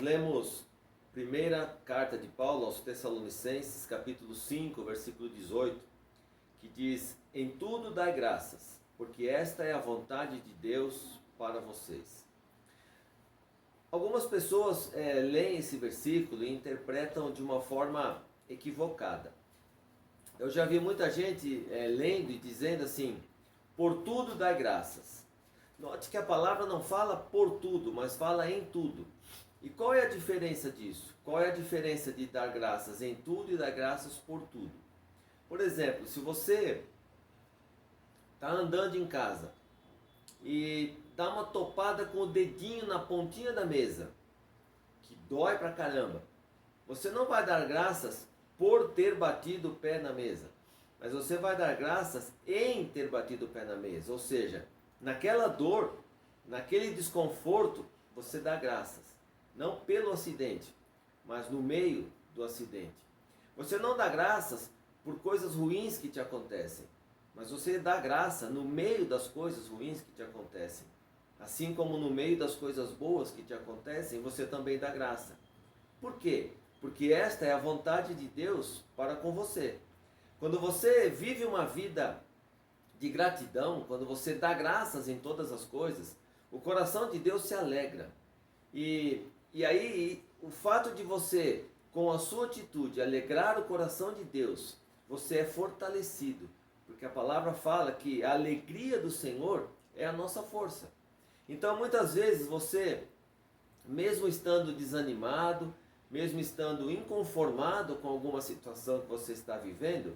lemos primeira carta de Paulo aos Tessalonicenses, capítulo 5, versículo 18, que diz: em tudo dai graças, porque esta é a vontade de Deus para vocês. Algumas pessoas leem esse versículo e interpretam de uma forma equivocada. Eu já vi muita gente lendo e dizendo assim: por tudo dai graças. Note que a palavra não fala por tudo, mas fala em tudo. E qual é a diferença disso? Qual é a diferença de dar graças em tudo e dar graças por tudo? Por exemplo, se você está andando em casa e dá uma topada com o dedinho na pontinha da mesa, que dói pra caramba, você não vai dar graças por ter batido o pé na mesa, mas você vai dar graças em ter batido o pé na mesa. Ou seja, naquela dor, naquele desconforto, você dá graças. Não pelo acidente, mas no meio do acidente. Você não dá graças por coisas ruins que te acontecem, mas você dá graça no meio das coisas ruins que te acontecem. Assim como no meio das coisas boas que te acontecem, você também dá graça. Por quê? Porque esta é a vontade de Deus para com você. Quando você vive uma vida de gratidão, quando você dá graças em todas as coisas, o coração de Deus se alegra. E aí, o fato de você, com a sua atitude, alegrar o coração de Deus, você é fortalecido. Porque a palavra fala que a alegria do Senhor é a nossa força. Então, muitas vezes, você, mesmo estando desanimado, mesmo estando inconformado com alguma situação que você está vivendo,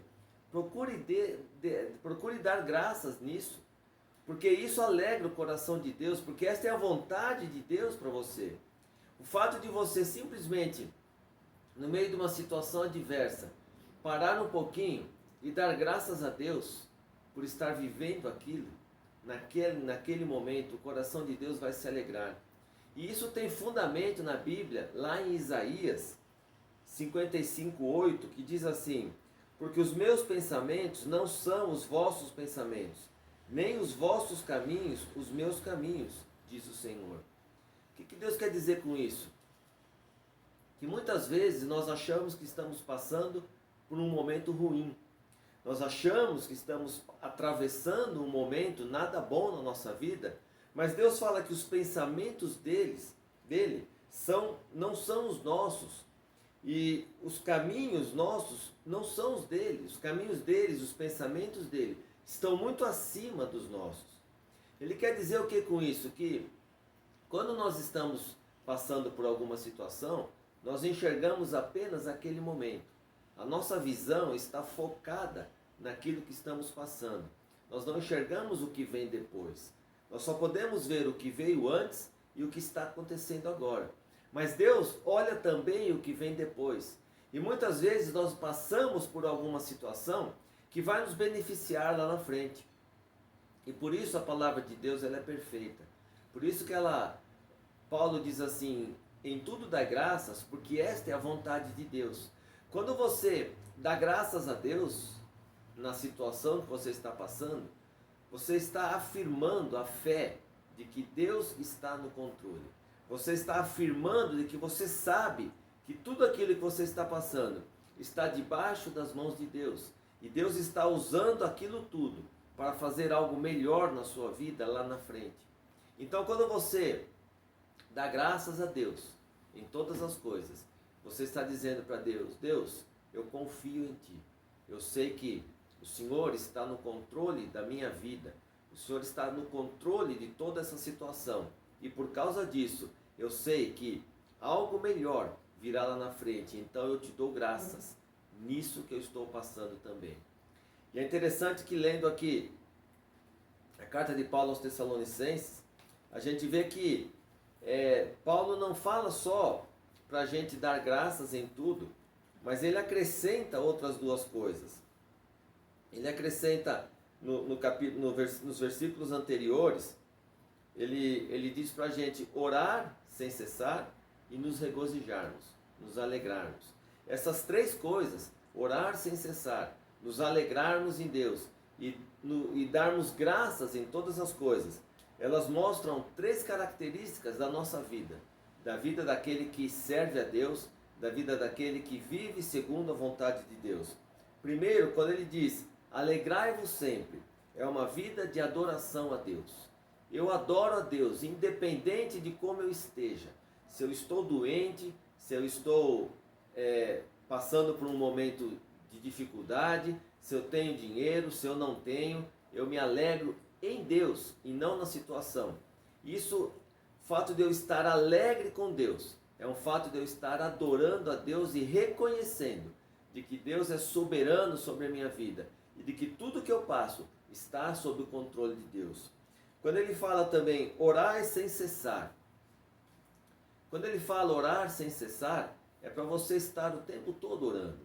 procure dar graças nisso, porque isso alegra o coração de Deus, porque esta é a vontade de Deus para você. O fato de você simplesmente, no meio de uma situação adversa, parar um pouquinho e dar graças a Deus por estar vivendo aquilo, naquele momento, o coração de Deus vai se alegrar. E isso tem fundamento na Bíblia, lá em Isaías 55:8, que diz assim: porque os meus pensamentos não são os vossos pensamentos, nem os vossos caminhos os meus caminhos, diz o Senhor. O que Deus quer dizer com isso? Que muitas vezes nós achamos que estamos passando por um momento ruim. Nós achamos que estamos atravessando um momento nada bom na nossa vida, mas Deus fala que os pensamentos dele não são os nossos. E os caminhos nossos não são os dele. Os caminhos deles, os pensamentos dele, estão muito acima dos nossos. Ele quer dizer o que com isso? Que quando nós estamos passando por alguma situação, nós enxergamos apenas aquele momento. A nossa visão está focada naquilo que estamos passando. Nós não enxergamos o que vem depois. Nós só podemos ver o que veio antes e o que está acontecendo agora. Mas Deus olha também o que vem depois. E muitas vezes nós passamos por alguma situação que vai nos beneficiar lá na frente. E por isso a palavra de Deus ela é perfeita. Por isso que Paulo diz assim: em tudo dai graças, porque esta é a vontade de Deus. Quando você dá graças a Deus na situação que você está passando, você está afirmando a fé de que Deus está no controle. Você está afirmando de que você sabe que tudo aquilo que você está passando está debaixo das mãos de Deus. E Deus está usando aquilo tudo para fazer algo melhor na sua vida lá na frente. Então, quando você dá graças a Deus em todas as coisas, você está dizendo para Deus: Deus, eu confio em Ti. Eu sei que o Senhor está no controle da minha vida. O Senhor está no controle de toda essa situação. E por causa disso, eu sei que algo melhor virá lá na frente. Então eu te dou graças nisso que eu estou passando também. E é interessante que, lendo aqui a carta de Paulo aos Tessalonicenses, a gente vê que Paulo não fala só para a gente dar graças em tudo, mas ele acrescenta outras duas coisas. Ele acrescenta nos versículos anteriores, ele diz para a gente orar sem cessar e nos regozijarmos, nos alegrarmos. Essas três coisas, orar sem cessar, nos alegrarmos em Deus e darmos graças em todas as coisas, elas mostram três características da nossa vida. da vida daquele que serve a Deus, da vida daquele que vive segundo a vontade de Deus. Primeiro, quando ele diz, alegrai-vos sempre, é uma vida de adoração a Deus. Eu adoro a Deus, independente de como eu esteja. Se eu estou doente, se eu estou passando por um momento de dificuldade, se eu tenho dinheiro, se eu não tenho, eu me alegro em Deus e não na situação. Isso, o fato de eu estar alegre com Deus, é um fato de eu estar adorando a Deus e reconhecendo de que Deus é soberano sobre a minha vida e de que tudo que eu passo está sob o controle de Deus. Quando ele fala também, orai sem cessar. Quando ele fala orar sem cessar, é para você estar o tempo todo orando.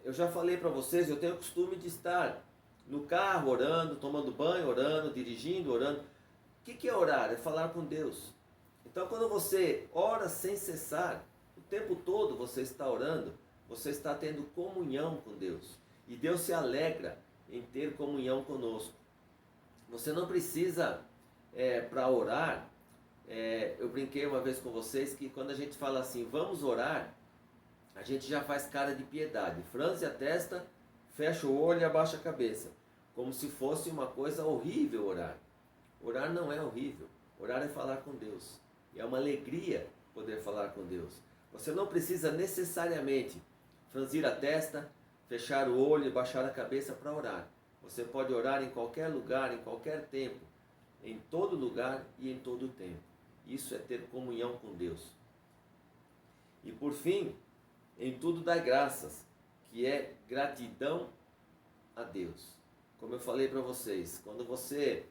Eu já falei para vocês, eu tenho o costume de estar no carro orando, tomando banho orando, dirigindo orando. O que é orar? É falar com Deus. Então quando você ora sem cessar, o tempo todo você está orando, você está tendo comunhão com Deus. E Deus se alegra em ter comunhão conosco. Você não precisa, para orar, eu brinquei uma vez com vocês que quando a gente fala assim, vamos orar, a gente já faz cara de piedade, franze a testa, fecha o olho e abaixa a cabeça, como se fosse uma coisa horrível orar. Orar não é horrível, orar é falar com Deus, e é uma alegria poder falar com Deus. Você não precisa necessariamente franzir a testa, fechar o olho e baixar a cabeça para orar. Você pode orar em qualquer lugar, em qualquer tempo, em todo lugar e em todo tempo. Isso é ter comunhão com Deus. E por fim, em tudo dai graças, que é gratidão a Deus. Como eu falei para vocês, quando você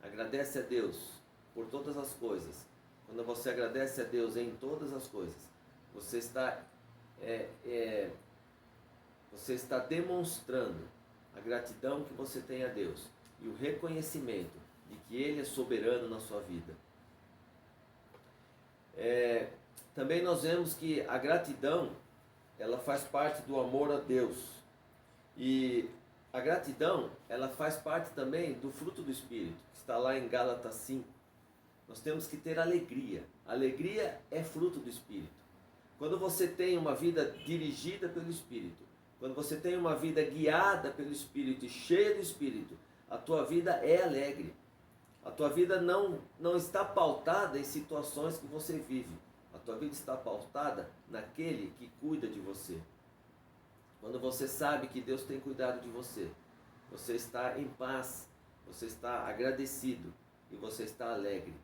agradece a Deus por todas as coisas, quando você agradece a Deus em todas as coisas, você está demonstrando a gratidão que você tem a Deus e o reconhecimento de que Ele é soberano na sua vida. Também nós vemos que a gratidão, ela faz parte do amor a Deus. E a gratidão, ela faz parte também do fruto do Espírito, que está lá em Gálatas 5. Nós temos que ter alegria. Alegria é fruto do Espírito. Quando você tem uma vida dirigida pelo Espírito, quando você tem uma vida guiada pelo Espírito e cheia do Espírito, a tua vida é alegre. A tua vida não está pautada em situações que você vive. A tua vida está pautada naquele que cuida de você. Quando você sabe que Deus tem cuidado de você, você está em paz, você está agradecido e você está alegre.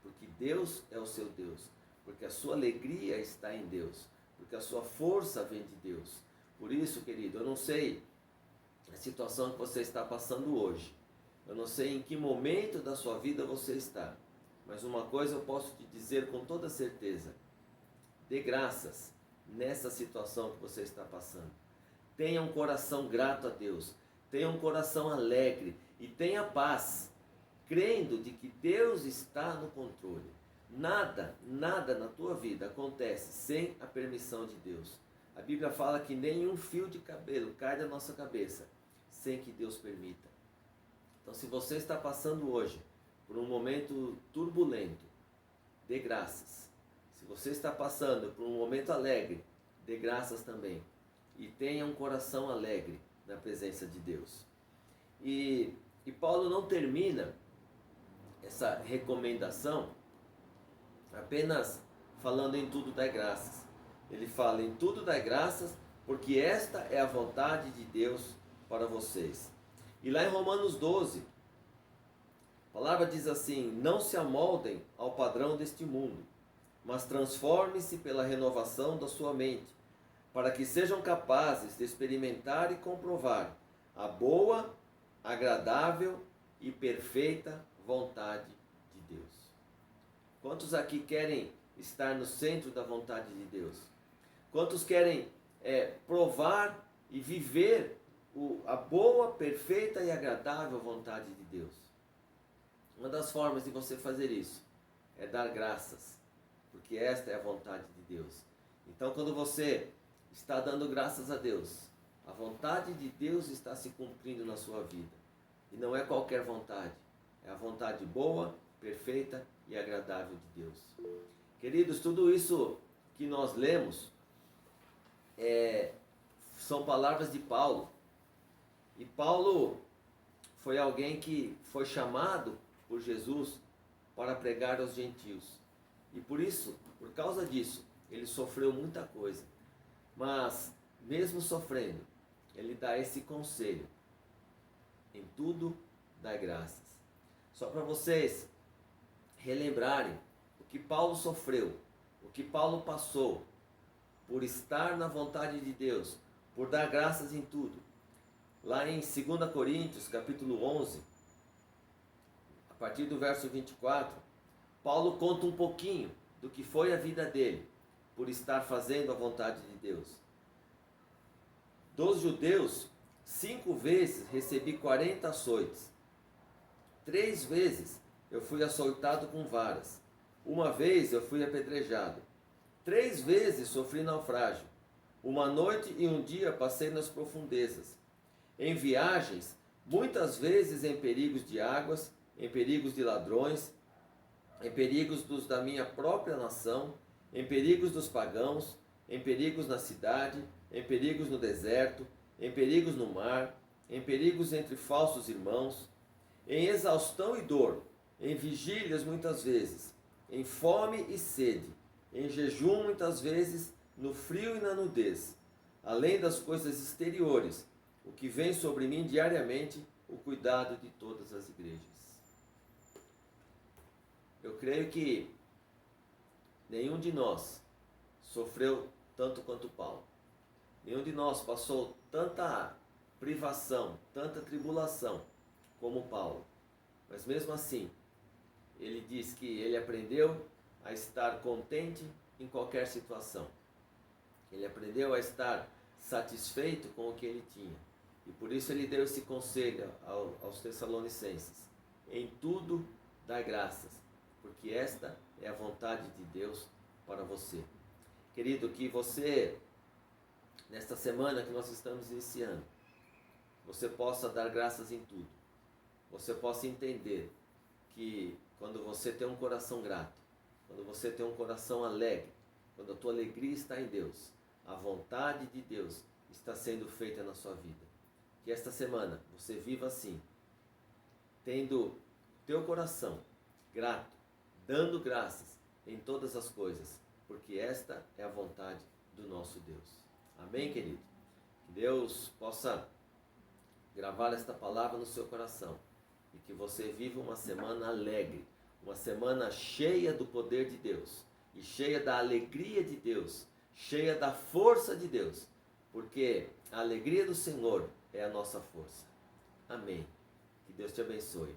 Porque Deus é o seu Deus. Porque a sua alegria está em Deus. Porque a sua força vem de Deus. Por isso, querido, eu não sei a situação que você está passando hoje. Eu não sei em que momento da sua vida você está. Mas uma coisa eu posso te dizer com toda certeza. Dê graças nessa situação que você está passando. Tenha um coração grato a Deus. Tenha um coração alegre. E tenha paz. Crendo de que Deus está no controle. Nada na tua vida acontece sem a permissão de Deus. A Bíblia fala que nenhum fio de cabelo cai da nossa cabeça sem que Deus permita. Então, se você está passando hoje por um momento turbulento, dê graças. Se você está passando por um momento alegre, dê graças também. E tenha um coração alegre na presença de Deus. E Paulo não termina essa recomendação apenas falando em tudo dai graças. Ele fala em tudo dai graças, porque esta é a vontade de Deus para vocês. E lá em Romanos 12, a palavra diz assim, não se amoldem ao padrão deste mundo, mas transforme-se pela renovação da sua mente, para que sejam capazes de experimentar e comprovar a boa, agradável e perfeita vontade de Deus. Quantos aqui querem estar no centro da vontade de Deus? Quantos querem provar e viver a boa, perfeita e agradável vontade de Deus? Uma das formas de você fazer isso é dar graças, porque esta é a vontade de Deus. Então, quando você está dando graças a Deus, a vontade de Deus está se cumprindo na sua vida. E não é qualquer vontade, é a vontade boa, perfeita e agradável de Deus. Queridos, tudo isso que nós lemos são palavras de Paulo. E Paulo foi alguém que foi chamado por Jesus para pregar aos gentios. E por isso, por causa disso, ele sofreu muita coisa. Mas, mesmo sofrendo, ele dá esse conselho: em tudo dai graças. Só para vocês relembrarem o que Paulo sofreu, o que Paulo passou, por estar na vontade de Deus, por dar graças em tudo. Lá em 2 Coríntios, capítulo 11, a partir do verso 24, Paulo conta um pouquinho do que foi a vida dele, por estar fazendo a vontade de Deus. Dos judeus, 5 vezes recebi 40 açoites. 3 vezes eu fui açoitado com varas. 1 vez eu fui apedrejado. 3 vezes sofri naufrágio. 1 noite e 1 dia passei nas profundezas. Em viagens, muitas vezes em perigos de águas, em perigos de ladrões, em perigos dos da minha própria nação, em perigos dos pagãos, em perigos na cidade, em perigos no deserto, em perigos no mar, em perigos entre falsos irmãos, em exaustão e dor, em vigílias muitas vezes, em fome e sede, em jejum muitas vezes, no frio e na nudez, além das coisas exteriores, o que vem sobre mim diariamente, o cuidado de todas as igrejas. Eu creio que nenhum de nós sofreu tanto quanto Paulo. Nenhum de nós passou tanta privação, tanta tribulação como Paulo. Mas mesmo assim, ele diz que ele aprendeu a estar contente em qualquer situação. Ele aprendeu a estar satisfeito com o que ele tinha. E por isso ele deu esse conselho aos Tessalonicenses: em tudo dai graças, porque esta é a vontade de Deus para você. Querido, que você, nesta semana que nós estamos iniciando, você possa dar graças em tudo. Você possa entender que quando você tem um coração grato, quando você tem um coração alegre, quando a tua alegria está em Deus, a vontade de Deus está sendo feita na sua vida. Que esta semana você viva assim, tendo teu coração grato, dando graças em todas as coisas, porque esta é a vontade do nosso Deus. Amém, querido? Que Deus possa gravar esta palavra no seu coração e que você viva uma semana alegre, uma semana cheia do poder de Deus e cheia da alegria de Deus, cheia da força de Deus, porque a alegria do Senhor é a nossa força. Amém. Que Deus te abençoe.